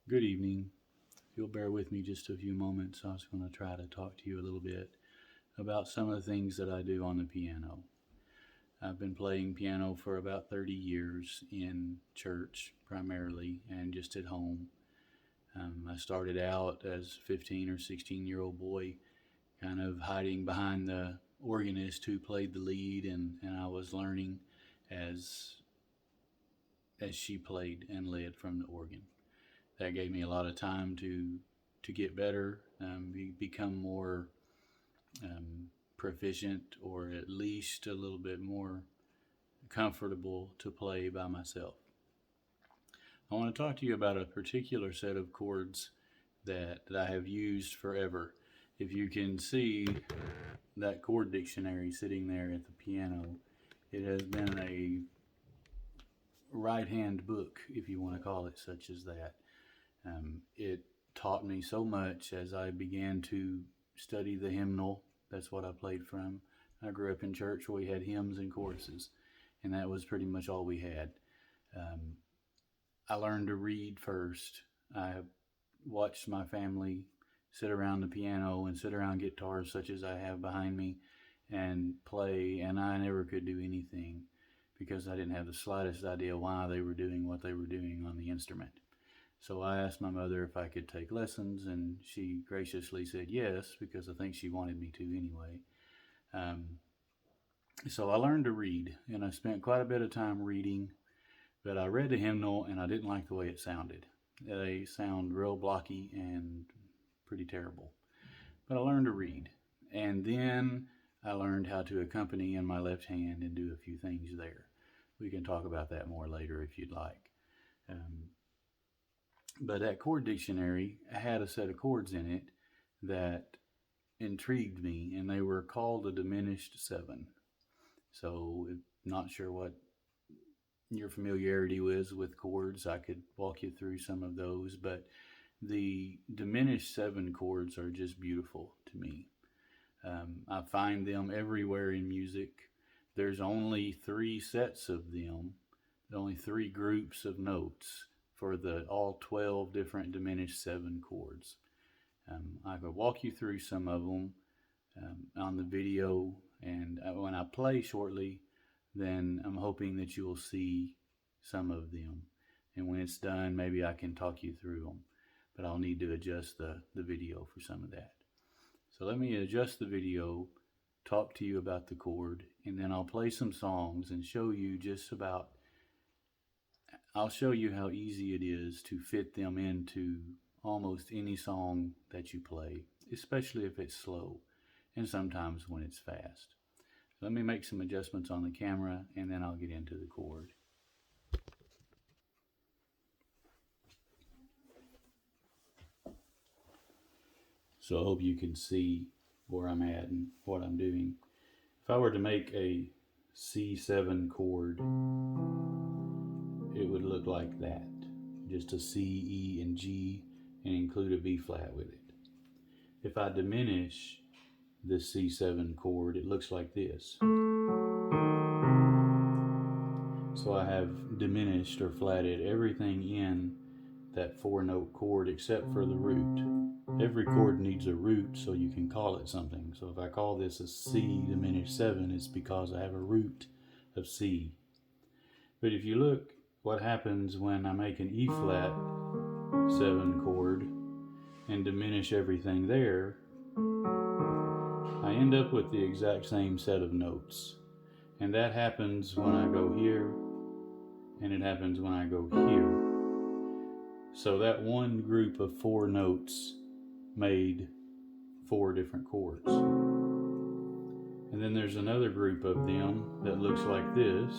Good evening. If you'll bear with me just a few moments, I was going to try to talk to you a little bit about some of the things that I do on the piano. I've been playing piano for about 30 years in church primarily and just at home. I started out as a 15 or 16-year-old boy, kind of hiding behind the organist who played the lead, and I was learning as as she played and led from the organ. That gave me a lot of time to get better, become more proficient, or at least a little bit more comfortable to play by myself. I want to talk to you about a particular set of chords that I have used forever. If you can see that chord dictionary sitting there at the piano, it has been a right hand book, if you want to call it such as that. It taught me so much as I began to study the hymnal. That's what I played from. I grew up in church where we had hymns and choruses, and that was pretty much all we had. Um, I learned to read first. I watched my family sit around the piano and sit around guitars such as I have behind me and play, and I never could do anything because I didn't have the slightest idea why they were doing what they were doing on the instrument. So I asked my mother if I could take lessons, and she graciously said yes, because I think she wanted me to anyway. Um, so I learned to read, and I spent quite a bit of time reading, but I read the hymnal and I didn't like the way it sounded. They sound real blocky and pretty terrible. But I learned to read, and then I learned how to accompany in my left hand and do a few things there. We can talk about that more later if you'd like. Um, but that chord dictionary had a set of chords in it that intrigued me, and they were called the Diminished Seven. So, not sure what your familiarity was with chords. I could walk you through some of those, but the Diminished Seven chords are just beautiful to me. I find them everywhere in music. There's only three sets of them, only three groups of notes for the all 12 different diminished seven chords. I could walk you through some of them on the video, and when I play shortly, then I'm hoping that you will see some of them. And when it's done, maybe I can talk you through them, but I'll need to adjust the video for some of that. So let me adjust the video, talk to you about the chord, and then I'll play some songs and show you I'll show you how easy it is to fit them into almost any song that you play, especially if it's slow and sometimes when it's fast. Let me make some adjustments on the camera and then I'll get into the chord. So I hope you can see where I'm at and what I'm doing. If I were to make a C7 chord, it would look like that. Just a C, E, and G, and include a B flat with it. If I diminish this C7 chord, it looks like this. So I have diminished or flatted everything in that four-note chord except for the root. Every chord needs a root so you can call it something. So if I call this a C diminished 7, it's because I have a root of C. But if you look what happens when I make an E flat 7 chord and diminish everything there, I end up with the exact same set of notes. And that happens when I go here, and it happens when I go here. So that one group of four notes made four different chords. And then there's another group of them that looks like this,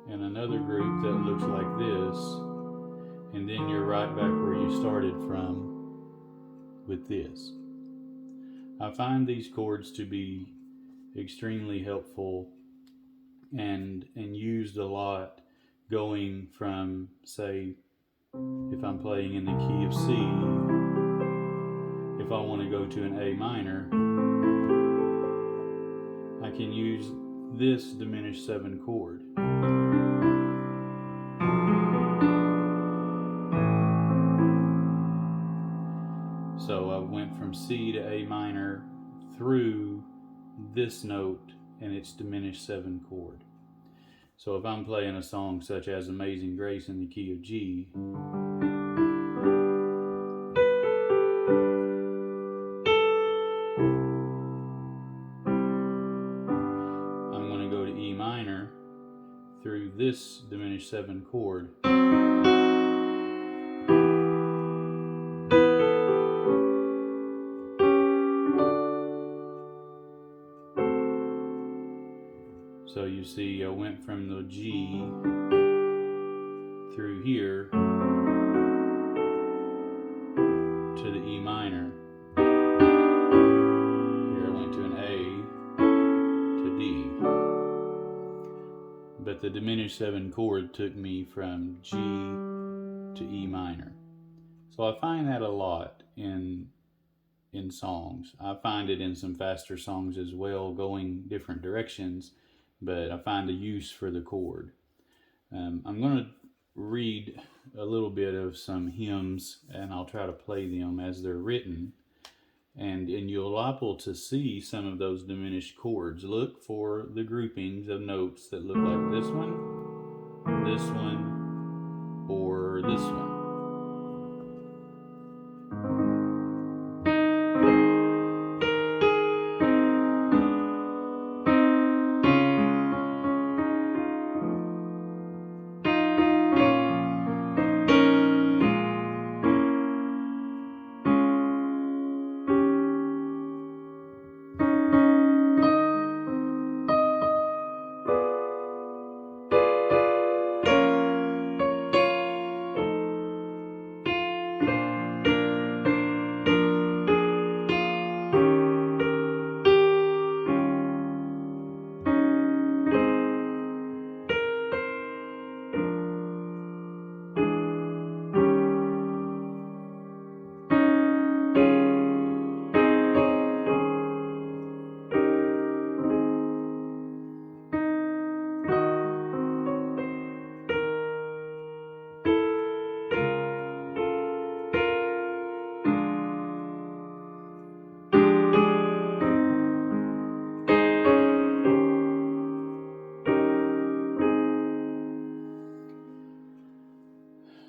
and another group that looks like this, and then you're right back where you started from with this. I find these chords to be extremely helpful and used a lot, going from, say, if I'm playing in the key of C, if I want to go to an A minor, I can use this diminished 7 chord. So I went from C to A minor through this note and its diminished 7 chord. So if I'm playing a song such as Amazing Grace in the key of G, I'm going to go to E minor through this diminished 7 chord. So you see, I went from the G through here to the E minor. Here I went to an A to D. But the diminished 7 chord took me from G to E minor. So I find that a lot in songs. I find it in some faster songs as well, going different directions, but I find a use for the chord. I'm going to read a little bit of some hymns, and I'll try to play them as they're written, and you'll be able to see some of those diminished chords. Look for the groupings of notes that look like this one, or this one.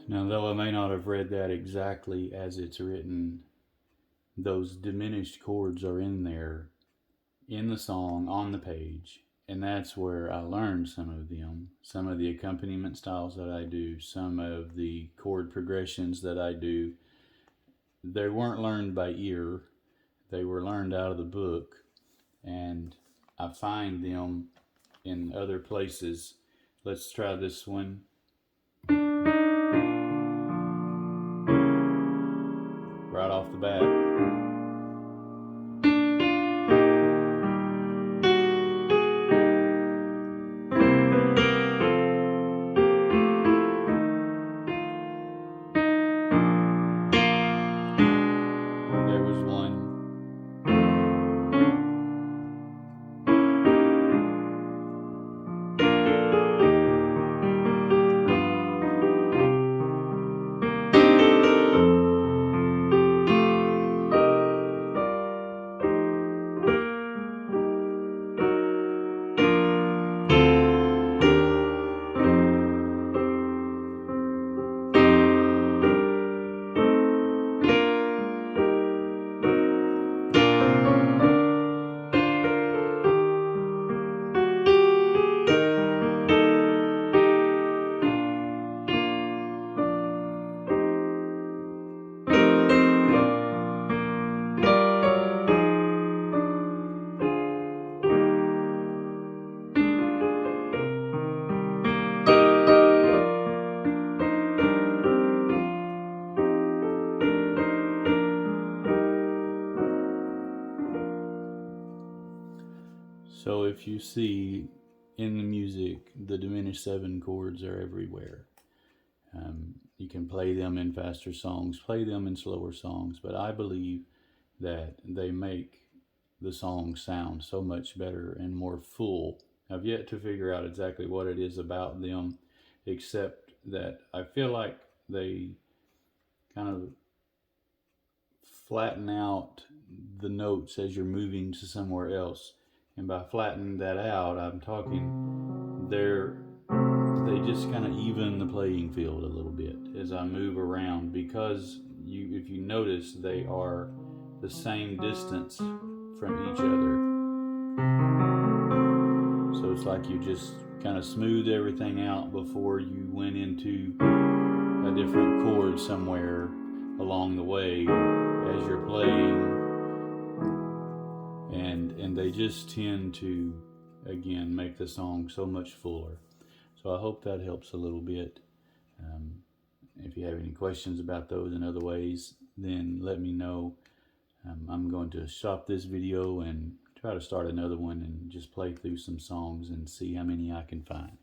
Now, though I may not have read that exactly as it's written, those diminished chords are in there, in the song, on the page, and that's where I learned some of them, some of the accompaniment styles that I do, some of the chord progressions that I do. They weren't learned by ear, they were learned out of the book, and I find them in other places. Let's try this one. Right off the bat. There was one. So if you see in the music, the diminished 7 chords are everywhere. You can play them in faster songs, play them in slower songs, but I believe that they make the song sound so much better and more full. I've yet to figure out exactly what it is about them, except that I feel like they kind of flatten out the notes as you're moving to somewhere else. And by flattening that out, I'm talking they just kind of even the playing field a little bit as I move around, because if you notice, they are the same distance from each other. So it's like you just kind of smooth everything out before you went into a different chord somewhere along the way as you're playing. And they just tend to, again, make the song so much fuller. So I hope that helps a little bit. If you have any questions about those and other ways, then let me know. I'm going to stop this video and try to start another one and just play through some songs and see how many I can find.